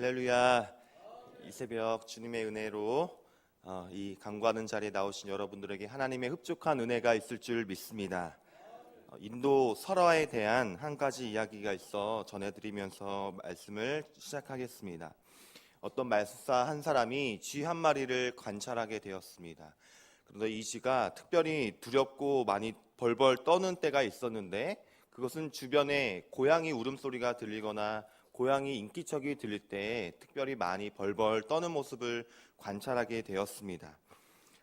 할렐루야. 이 새벽 주님의 은혜로 이 강구하는 자리에 나오신 여러분들에게 하나님의 흡족한 은혜가 있을 줄 믿습니다. 인도 설화에 대한 한 가지 이야기가 있어 전해드리면서 말씀을 시작하겠습니다. 어떤 말씀사 한 사람이 쥐 한 마리를 관찰하게 되었습니다. 그런데 이 쥐가 특별히 두렵고 많이 벌벌 떠는 때가 있었는데, 그것은 주변에 고양이 울음소리가 들리거나 고양이 인기척이 들릴 때 특별히 많이 벌벌 떠는 모습을 관찰하게 되었습니다.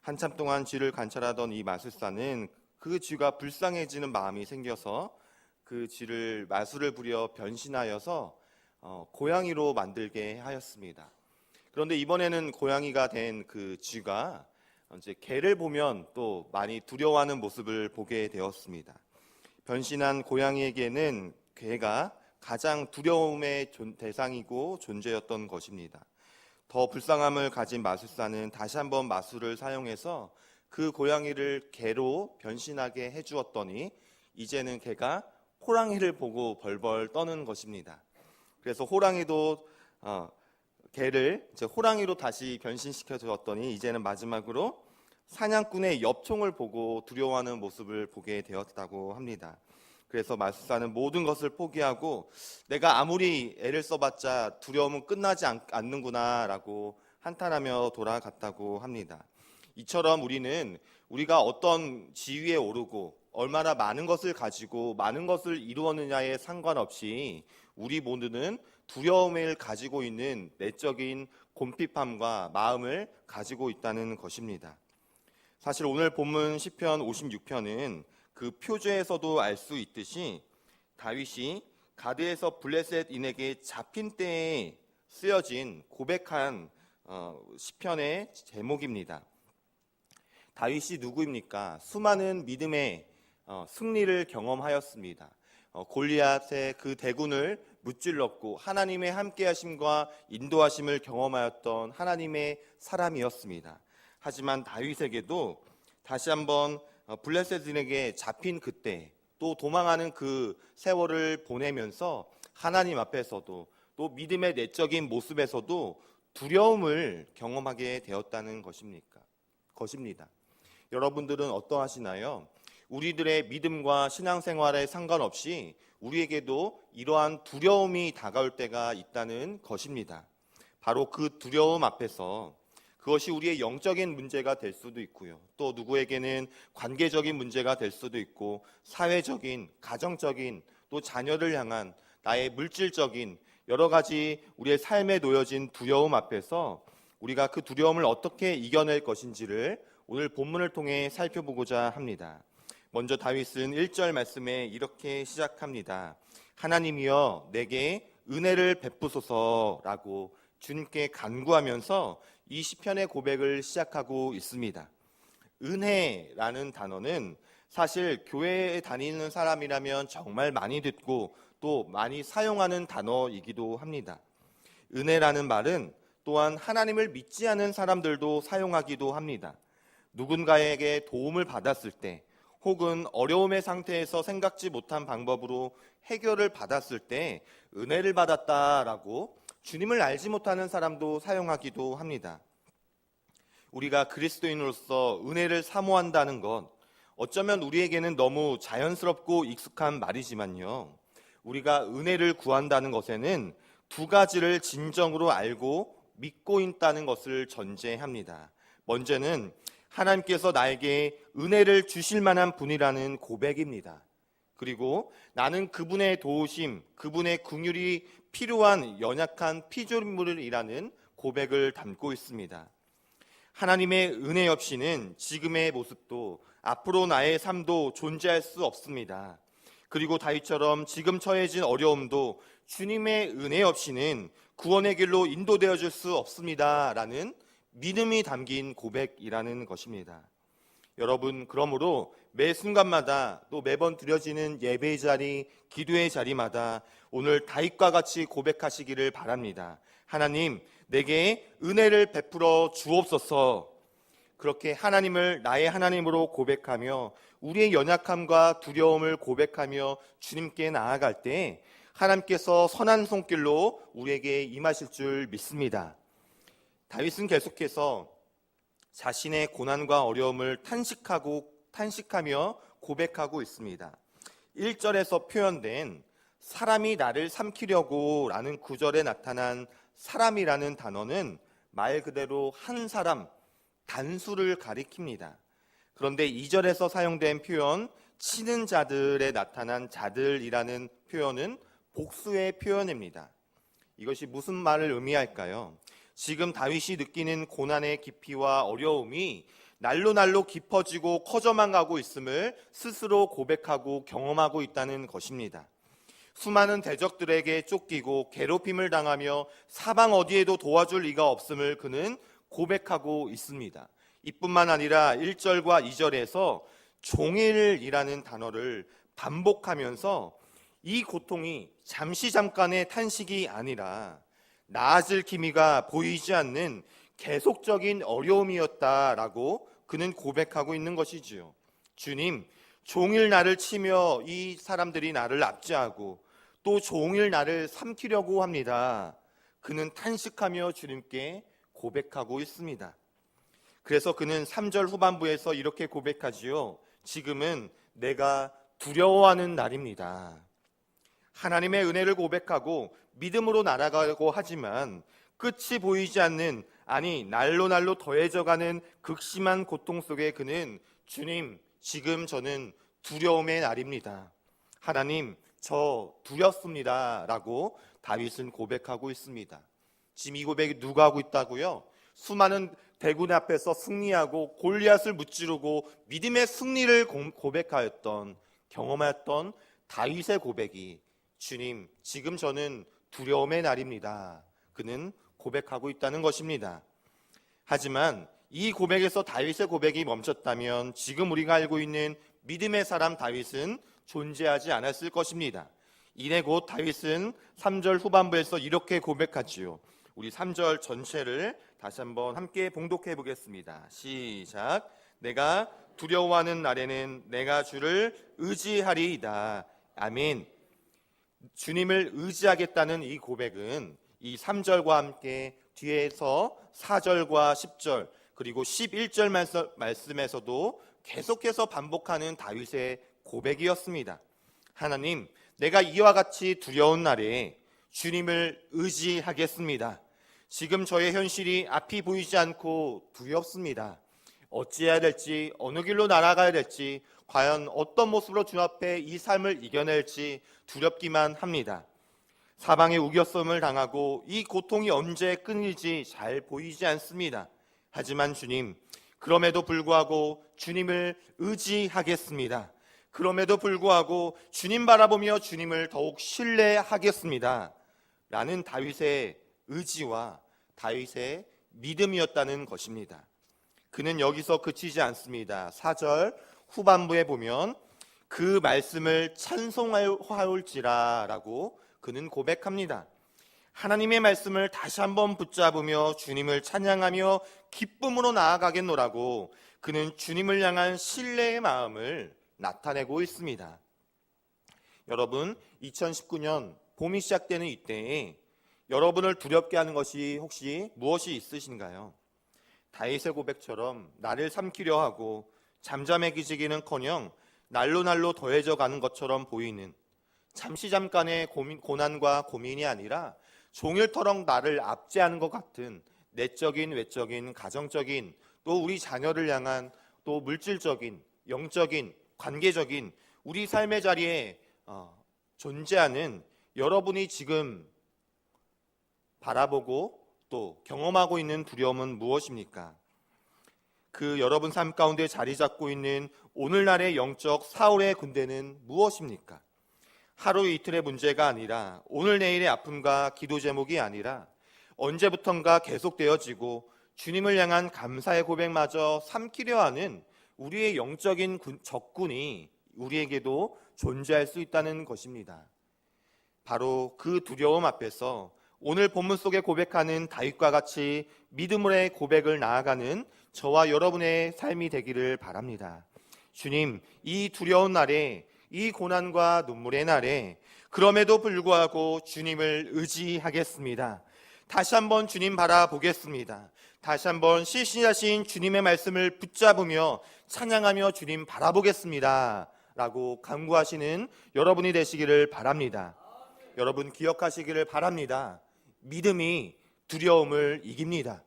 한참 동안 쥐를 관찰하던 이 마술사는 그 쥐가 불쌍해지는 마음이 생겨서 그 쥐를 마술을 부려 변신하여서 고양이로 만들게 하였습니다. 그런데 이번에는 고양이가 된 그 쥐가 이제 개를 보면 또 많이 두려워하는 모습을 보게 되었습니다. 변신한 고양이에게는 개가 가장 두려움의 대상이고 존재였던 것입니다. 더 불쌍함을 가진 마술사는 다시 한번 마술을 사용해서 그 고양이를 개로 변신하게 해주었더니 이제는 개가 호랑이를 보고 벌벌 떠는 것입니다. 그래서 호랑이도 개를 이제 호랑이로 다시 변신시켜 주었더니 이제는 마지막으로 사냥꾼의 엽총을 보고 두려워하는 모습을 보게 되었다고 합니다. 그래서 마술사는 모든 것을 포기하고 내가 아무리 애를 써봤자 두려움은 끝나지 않는구나 라고 한탄하며 돌아갔다고 합니다. 이처럼 우리가 어떤 지위에 오르고 얼마나 많은 것을 가지고 많은 것을 이루었느냐에 상관없이 우리 모두는 두려움을 가지고 있는 내적인 곰핍함과 마음을 가지고 있다는 것입니다. 사실 오늘 본문 시편 56편은 그 표제에서도 알 수 있듯이 다윗이 가드에서 블레셋인에게 잡힌 때에 쓰여진 고백한 시편의 제목입니다. 다윗이 누구입니까? 수많은 믿음의 승리를 경험하였습니다. 골리앗의 그 대군을 무찔렀고 하나님의 함께하심과 인도하심을 경험하였던 하나님의 사람이었습니다. 하지만 다윗에게도 다시 한번 블레셋인에게 잡힌 그때 또 도망하는 그 세월을 보내면서 하나님 앞에서도 또 믿음의 내적인 모습에서도 두려움을 경험하게 되었다는 것입니다. 여러분들은 어떠하시나요? 우리들의 믿음과 신앙생활에 상관없이 우리에게도 이러한 두려움이 다가올 때가 있다는 것입니다. 바로 그 두려움 앞에서 그것이 우리의 영적인 문제가 될 수도 있고요. 또 누구에게는 관계적인 문제가 될 수도 있고 사회적인, 가정적인, 또 자녀를 향한 나의 물질적인 여러 가지 우리의 삶에 놓여진 두려움 앞에서 우리가 그 두려움을 어떻게 이겨낼 것인지를 오늘 본문을 통해 살펴보고자 합니다. 먼저 다윗은 1절 말씀에 이렇게 시작합니다. 하나님이여 내게 은혜를 베푸소서라고 주님께 간구하면서 이 시편의 고백을 시작하고 있습니다. 은혜라는 단어는 사실 교회에 다니는 사람이라면 정말 많이 듣고 또 많이 사용하는 단어이기도 합니다. 은혜라는 말은 또한 하나님을 믿지 않은 사람들도 사용하기도 합니다. 누군가에게 도움을 받았을 때 혹은 어려움의 상태에서 생각지 못한 방법으로 해결을 받았을 때 은혜를 받았다라고 주님을 알지 못하는 사람도 사용하기도 합니다. 우리가 그리스도인으로서 은혜를 사모한다는 것, 어쩌면 우리에게는 너무 자연스럽고 익숙한 말이지만요. 우리가 은혜를 구한다는 것에는 두 가지를 진정으로 알고 믿고 있다는 것을 전제합니다. 먼저는 하나님께서 나에게 은혜를 주실 만한 분이라는 고백입니다. 그리고 나는 그분의 도우심, 그분의 긍휼이 필요한 연약한 피조물이라는 고백을 담고 있습니다. 하나님의 은혜 없이는 지금의 모습도 앞으로 나의 삶도 존재할 수 없습니다. 그리고 다윗처럼 지금 처해진 어려움도 주님의 은혜 없이는 구원의 길로 인도되어 줄 수 없습니다. 라는 믿음이 담긴 고백이라는 것입니다. 여러분, 그러므로 매 순간마다 또 매번 드려지는 예배의 자리, 기도의 자리마다 오늘 다윗과 같이 고백하시기를 바랍니다. 하나님, 내게 은혜를 베풀어 주옵소서. 그렇게 하나님을 나의 하나님으로 고백하며 우리의 연약함과 두려움을 고백하며 주님께 나아갈 때 하나님께서 선한 손길로 우리에게 임하실 줄 믿습니다. 다윗은 계속해서 자신의 고난과 어려움을 탄식하며 고백하고 있습니다. 1절에서 표현된 사람이 나를 삼키려고 라는 구절에 나타난 사람이라는 단어는 말 그대로 한 사람, 단수를 가리킵니다. 그런데 2절에서 사용된 표현 치는 자들에 나타난 자들이라는 표현은 복수의 표현입니다. 이것이 무슨 말을 의미할까요? 지금 다윗이 느끼는 고난의 깊이와 어려움이 날로 깊어지고 커져만 가고 있음을 스스로 고백하고 경험하고 있다는 것입니다. 수많은 대적들에게 쫓기고 괴롭힘을 당하며 사방 어디에도 도와줄 이가 없음을 그는 고백하고 있습니다. 이뿐만 아니라 1절과 2절에서 종일이라는 단어를 반복하면서 이 고통이 잠깐의 탄식이 아니라 나아질 기미가 보이지 않는 계속적인 어려움이었다라고 그는 고백하고 있는 것이지요. 주님, 종일 나를 치며 이 사람들이 나를 압제하고 또 종일 나를 삼키려고 합니다. 그는 탄식하며 주님께 고백하고 있습니다. 그래서 그는 3절 후반부에서 이렇게 고백하지요. 지금은 내가 두려워하는 날입니다. 하나님의 은혜를 고백하고 믿음으로 나아가고 하지만 끝이 보이지 않는, 아니 날로 더해져가는 극심한 고통 속에 그는 주님, 지금 저는 두려움의 날입니다. 하나님, 저 두렵습니다 라고 다윗은 고백하고 있습니다. 지금 이 고백이 누가 하고 있다고요? 수많은 대군 앞에서 승리하고 골리앗을 무찌르고 믿음의 승리를 고백하였던, 경험하였던 다윗의 고백이 주님, 지금 저는 두려움의 날입니다. 그는 고백하고 있다는 것입니다. 하지만 이 고백에서 다윗의 고백이 멈췄다면 지금 우리가 알고 있는 믿음의 사람 다윗은 존재하지 않았을 것입니다. 이내 곧 다윗은 3절 후반부에서 이렇게 고백하지요. 우리 3절 전체를 다시 한번 함께 봉독해 보겠습니다. 시작. 내가 두려워하는 날에는 내가 주를 의지하리이다. 아멘. 주님을 의지하겠다는 이 고백은 이 3절과 함께 뒤에서 4절과 10절 그리고 11절 말씀에서도 계속해서 반복하는 다윗의 고백이었습니다. 하나님, 내가 이와 같이 두려운 날에 주님을 의지하겠습니다. 지금 저의 현실이 앞이 보이지 않고 두렵습니다. 어찌해야 될지, 어느 길로 날아가야 될지, 과연 어떤 모습으로 주 앞에 이 삶을 이겨낼지 두렵기만 합니다. 사방에 우겨썸을 당하고 이 고통이 언제 끊일지 잘 보이지 않습니다. 하지만 주님, 그럼에도 불구하고 주님을 의지하겠습니다. 그럼에도 불구하고 주님 바라보며 주님을 더욱 신뢰하겠습니다. 라는 다윗의 의지와 다윗의 믿음이었다는 것입니다. 그는 여기서 그치지 않습니다. 4절 후반부에 보면 그 말씀을 찬송하올지라 라고 그는 고백합니다. 하나님의 말씀을 다시 한번 붙잡으며 주님을 찬양하며 기쁨으로 나아가겠노라고 그는 주님을 향한 신뢰의 마음을 나타내고 있습니다. 여러분, 2019년 봄이 시작되는 이때에 여러분을 두렵게 하는 것이 혹시 무엇이 있으신가요? 다윗의 고백처럼 나를 삼키려 하고 잠잠해지기는커녕 날로 더해져 가는 것처럼 보이는 잠깐의 고난과 고민이 아니라 종일토록 나를 압제하는 것 같은 내적인, 외적인, 가정적인, 또 우리 자녀를 향한, 또 물질적인, 영적인, 관계적인 우리 삶의 자리에 존재하는 여러분이 지금 바라보고 또 경험하고 있는 두려움은 무엇입니까? 그 여러분 삶 가운데 자리 잡고 있는 오늘날의 영적 사울의 군대는 무엇입니까? 하루 이틀의 문제가 아니라 오늘 내일의 아픔과 기도 제목이 아니라 언제부턴가 계속되어지고 주님을 향한 감사의 고백마저 삼키려 하는 우리의 영적인 적군이 우리에게도 존재할 수 있다는 것입니다. 바로 그 두려움 앞에서 오늘 본문 속에 고백하는 다윗과 같이 믿음의 고백을 나아가는 저와 여러분의 삶이 되기를 바랍니다. 주님, 이 두려운 날에, 이 고난과 눈물의 날에 그럼에도 불구하고 주님을 의지하겠습니다. 다시 한번 주님 바라보겠습니다. 다시 한번 실신하신 주님의 말씀을 붙잡으며 찬양하며 주님 바라보겠습니다 라고 간구하시는 여러분이 되시기를 바랍니다. 여러분 기억하시기를 바랍니다. 믿음이 두려움을 이깁니다.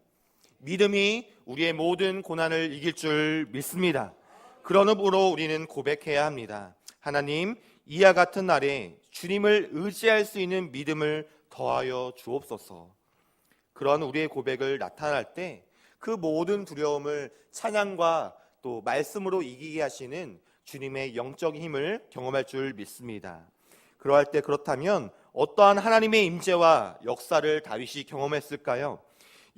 믿음이 우리의 모든 고난을 이길 줄 믿습니다. 그러므로 우리는 고백해야 합니다. 하나님, 이와 같은 날에 주님을 의지할 수 있는 믿음을 더하여 주옵소서. 그런 우리의 고백을 나타날 때 그 모든 두려움을 찬양과 또 말씀으로 이기게 하시는 주님의 영적인 힘을 경험할 줄 믿습니다. 그러할 때 그렇다면 어떠한 하나님의 임재와 역사를 다윗이 경험했을까요?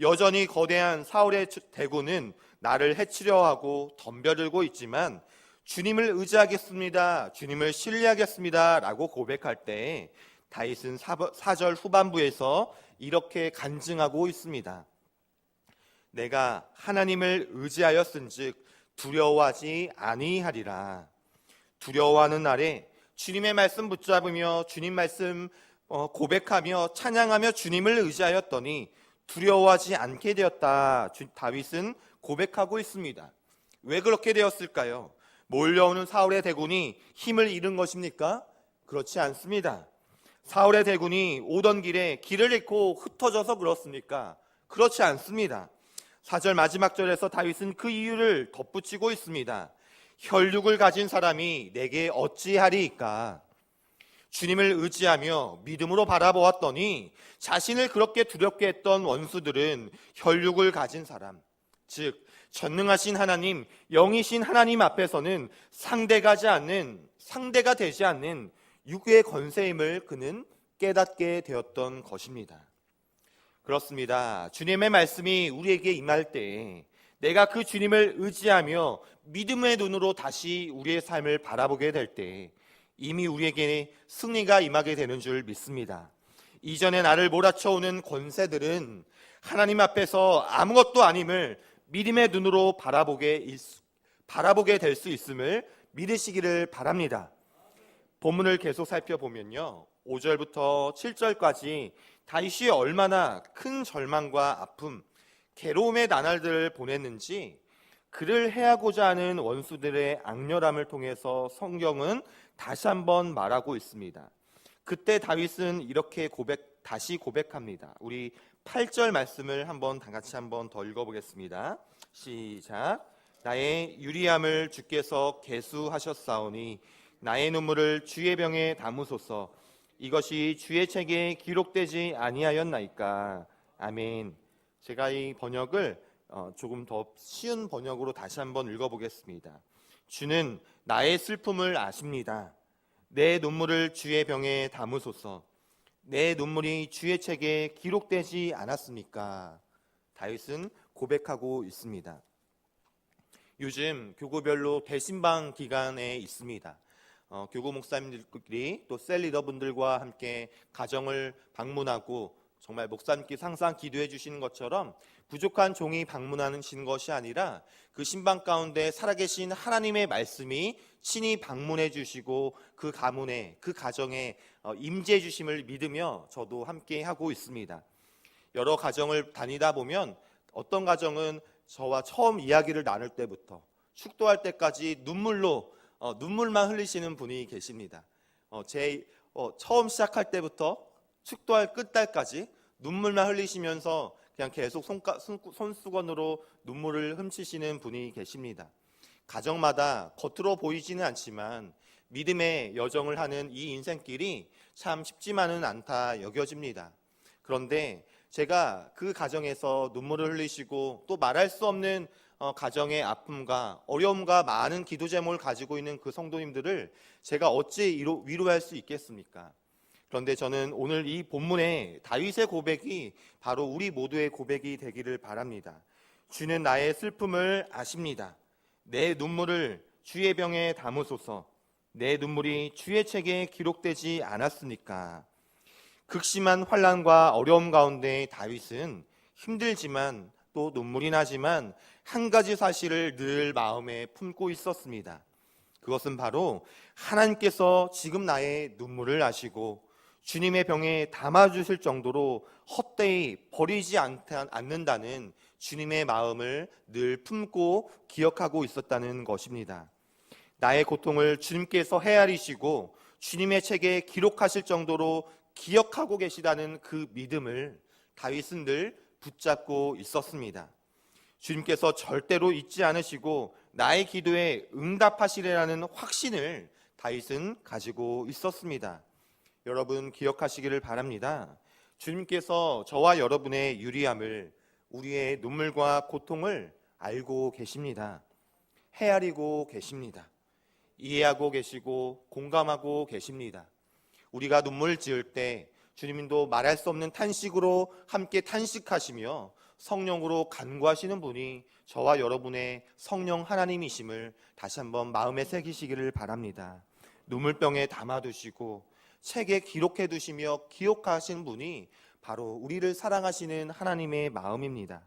여전히 거대한 사울의 대군은 나를 해치려 하고 덤벼들고 있지만 주님을 의지하겠습니다, 주님을 신뢰하겠습니다 라고 고백할 때 다윗은 4절 후반부에서 이렇게 간증하고 있습니다. 내가 하나님을 의지하였은즉 두려워하지 아니하리라. 두려워하는 날에 주님의 말씀 붙잡으며 주님 말씀 고백하며 찬양하며 주님을 의지하였더니 두려워하지 않게 되었다. 다윗은 고백하고 있습니다. 왜 그렇게 되었을까요? 몰려오는 사울의 대군이 힘을 잃은 것입니까? 그렇지 않습니다. 사울의 대군이 오던 길에 길을 잃고 흩어져서 그렇습니까? 그렇지 않습니다. 4절 마지막 절에서 다윗은 그 이유를 덧붙이고 있습니다. 혈육을 가진 사람이 내게 어찌하리이까? 주님을 의지하며 믿음으로 바라보았더니 자신을 그렇게 두렵게 했던 원수들은 혈육을 가진 사람, 즉 전능하신 하나님, 영이신 하나님 앞에서는 상대가 되지 않는 육의 권세임을 그는 깨닫게 되었던 것입니다. 그렇습니다. 주님의 말씀이 우리에게 임할 때 내가 그 주님을 의지하며 믿음의 눈으로 다시 우리의 삶을 바라보게 될 때 이미 우리에게 승리가 임하게 되는 줄 믿습니다. 이전에 나를 몰아쳐오는 권세들은 하나님 앞에서 아무것도 아님을 믿음의 눈으로 바라보게 될 수 있음을 믿으시기를 바랍니다. 본문을 계속 살펴보면요, 5절부터 7절까지 다윗이 얼마나 큰 절망과 아픔, 괴로움의 나날들을 보냈는지 그를 해하고자 하는 원수들의 악렬함을 통해서 성경은 다시 한번 말하고 있습니다. 그때 다윗은 이렇게 다시 고백합니다. 우리 8절 말씀을 다 같이 한번 더 읽어보겠습니다. 시작. 나의 유리함을 주께서 계수하셨사오니 나의 눈물을 주의 병에 담으소서. 이것이 주의 책에 기록되지 아니하였나이까. 아멘. 제가 이 번역을 조금 더 쉬운 번역으로 다시 한번 읽어보겠습니다. 주는 나의 슬픔을 아십니다. 내 눈물을 주의 병에 담으소서. 내 눈물이 주의 책에 기록되지 않았습니까? 다윗은 고백하고 있습니다. 요즘 교구별로 대신방 기간에 있습니다. 교구 목사님들끼리 또 셀 리더분들과 함께 가정을 방문하고 정말 목사님께서 항상 기도해 주시는 것처럼 부족한 종이 방문하시는 것이 아니라 그 신방 가운데 살아계신 하나님의 말씀이 친히 방문해 주시고 그 가문에, 그 가정에 임재해 주심을 믿으며 저도 함께 하고 있습니다. 여러 가정을 다니다 보면 어떤 가정은 저와 처음 이야기를 나눌 때부터 축도할 때까지 눈물만 흘리시는 분이 계십니다. 처음 시작할 때부터 축도할 끝날까지 눈물만 흘리시면서 그냥 계속 손수건으로 눈물을 훔치시는 분이 계십니다. 가정마다 겉으로 보이지는 않지만 믿음의 여정을 하는 이 인생길이 참 쉽지만은 않다 여겨집니다. 그런데 제가 그 가정에서 눈물을 흘리시고 또 말할 수 없는 가정의 아픔과 어려움과 많은 기도 제목을 가지고 있는 그 성도님들을 제가 어찌 위로할 수 있겠습니까? 그런데 저는 오늘 이 본문의 다윗의 고백이 바로 우리 모두의 고백이 되기를 바랍니다. 주는 나의 슬픔을 아십니다. 내 눈물을 주의 병에 담으소서. 내 눈물이 주의 책에 기록되지 않았습니까? 극심한 환난과 어려움 가운데 다윗은 힘들지만 또 눈물이 나지만 한 가지 사실을 늘 마음에 품고 있었습니다. 그것은 바로 하나님께서 지금 나의 눈물을 아시고 주님의 병에 담아주실 정도로 헛되이 버리지 않는다는 주님의 마음을 늘 품고 기억하고 있었다는 것입니다. 나의 고통을 주님께서 헤아리시고 주님의 책에 기록하실 정도로 기억하고 계시다는 그 믿음을 다윗은 늘 붙잡고 있었습니다. 주님께서 절대로 잊지 않으시고 나의 기도에 응답하시리라는 확신을 다윗은 가지고 있었습니다. 여러분 기억하시기를 바랍니다. 주님께서 저와 여러분의 유리함을, 우리의 눈물과 고통을 알고 계십니다. 헤아리고 계십니다. 이해하고 계시고 공감하고 계십니다. 우리가 눈물 지을 때 주님도 말할 수 없는 탄식으로 함께 탄식하시며 성령으로 간구하시는 분이 저와 여러분의 성령 하나님이심을 다시 한번 마음에 새기시기를 바랍니다. 눈물병에 담아두시고 책에 기록해 두시며 기억하시는 분이 바로 우리를 사랑하시는 하나님의 마음입니다.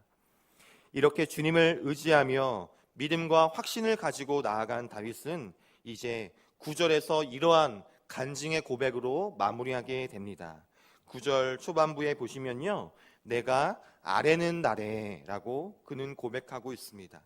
이렇게 주님을 의지하며 믿음과 확신을 가지고 나아간 다윗은 이제 9절에서 이러한 간증의 고백으로 마무리하게 됩니다. 9절 초반부에 보시면요, 내가 아뢰는 날에 라고 그는 고백하고 있습니다.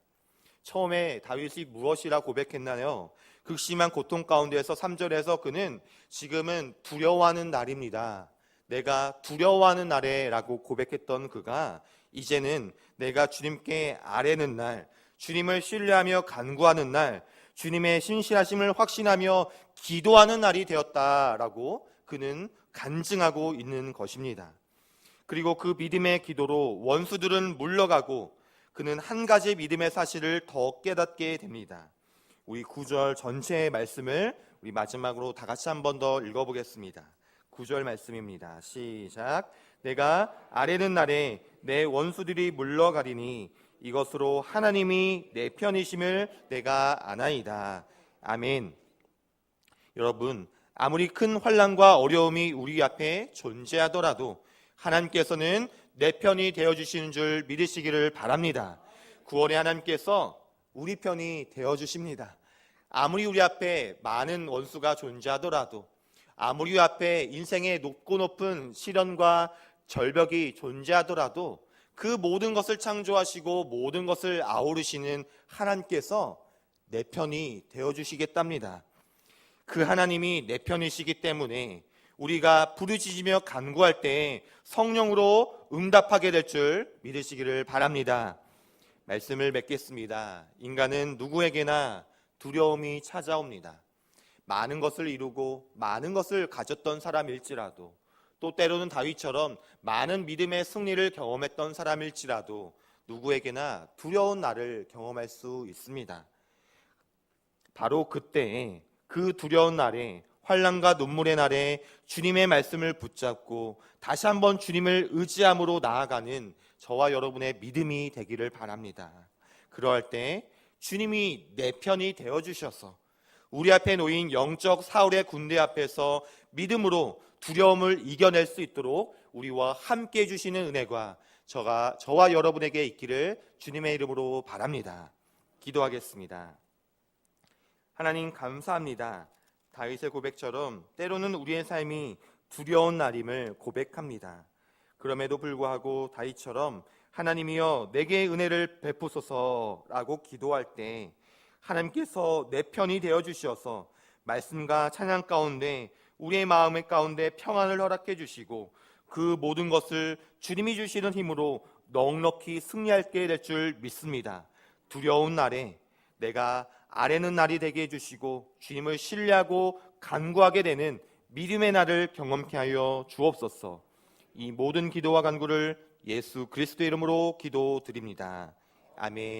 처음에 다윗이 무엇이라 고백했나요? 극심한 고통 가운데에서 3절에서 그는 지금은 두려워하는 날입니다. 내가 두려워하는 날에 라고 고백했던 그가 이제는 내가 주님께 아뢰는 날, 주님을 신뢰하며 간구하는 날, 주님의 신실하심을 확신하며 기도하는 날이 되었다라고 그는 간증하고 있는 것입니다. 그리고 그 믿음의 기도로 원수들은 물러가고 그는 한 가지 믿음의 사실을 더 깨닫게 됩니다. 우리 9절 전체의 말씀을 우리 마지막으로 다 같이 한 번 더 읽어보겠습니다. 9절 말씀입니다. 시작. 내가 아뢰는 날에 내 원수들이 물러가리니 이것으로 하나님이 내 편이심을 내가 아나이다. 아멘. 여러분, 아무리 큰 환난과 어려움이 우리 앞에 존재하더라도 하나님께서는 내 편이 되어주시는 줄 믿으시기를 바랍니다. 9월에 하나님께서 우리 편이 되어주십니다. 아무리 우리 앞에 많은 원수가 존재하더라도, 아무리 우리 앞에 인생의 높고 높은 시련과 절벽이 존재하더라도 그 모든 것을 창조하시고 모든 것을 아우르시는 하나님께서 내 편이 되어주시겠답니다. 그 하나님이 내 편이시기 때문에 우리가 부르짖으며 간구할 때 성령으로 응답하게 될 줄 믿으시기를 바랍니다. 말씀을 맺겠습니다. 인간은 누구에게나 두려움이 찾아옵니다. 많은 것을 이루고 많은 것을 가졌던 사람일지라도, 또 때로는 다윗처럼 많은 믿음의 승리를 경험했던 사람일지라도 누구에게나 두려운 날을 경험할 수 있습니다. 바로 그때, 그 두려운 날에, 환난과 눈물의 날에 주님의 말씀을 붙잡고 다시 한번 주님을 의지함으로 나아가는 저와 여러분의 믿음이 되기를 바랍니다. 그러할 때 주님이 내 편이 되어주셔서 우리 앞에 놓인 영적 사울의 군대 앞에서 믿음으로 두려움을 이겨낼 수 있도록 우리와 함께 해주시는 은혜가 저와 여러분에게 있기를 주님의 이름으로 바랍니다. 기도하겠습니다. 하나님 감사합니다. 다윗의 고백처럼 때로는 우리의 삶이 두려운 날임을 고백합니다. 그럼에도 불구하고 다윗처럼 하나님이여 내게 은혜를 베푸소서라고 기도할 때 하나님께서 내 편이 되어주셔서 말씀과 찬양 가운데 우리의 마음 가운데 평안을 허락해 주시고 그 모든 것을 주님이 주시는 힘으로 넉넉히 승리하게 될 줄 믿습니다. 두려운 날에 내가 아뢰는 날이 되게 해주시고 주님을 신뢰하고 간구하게 되는 믿음의 날을 경험케 하여 주옵소서. 이 모든 기도와 간구를 예수 그리스도의 이름으로 기도드립니다. 아멘.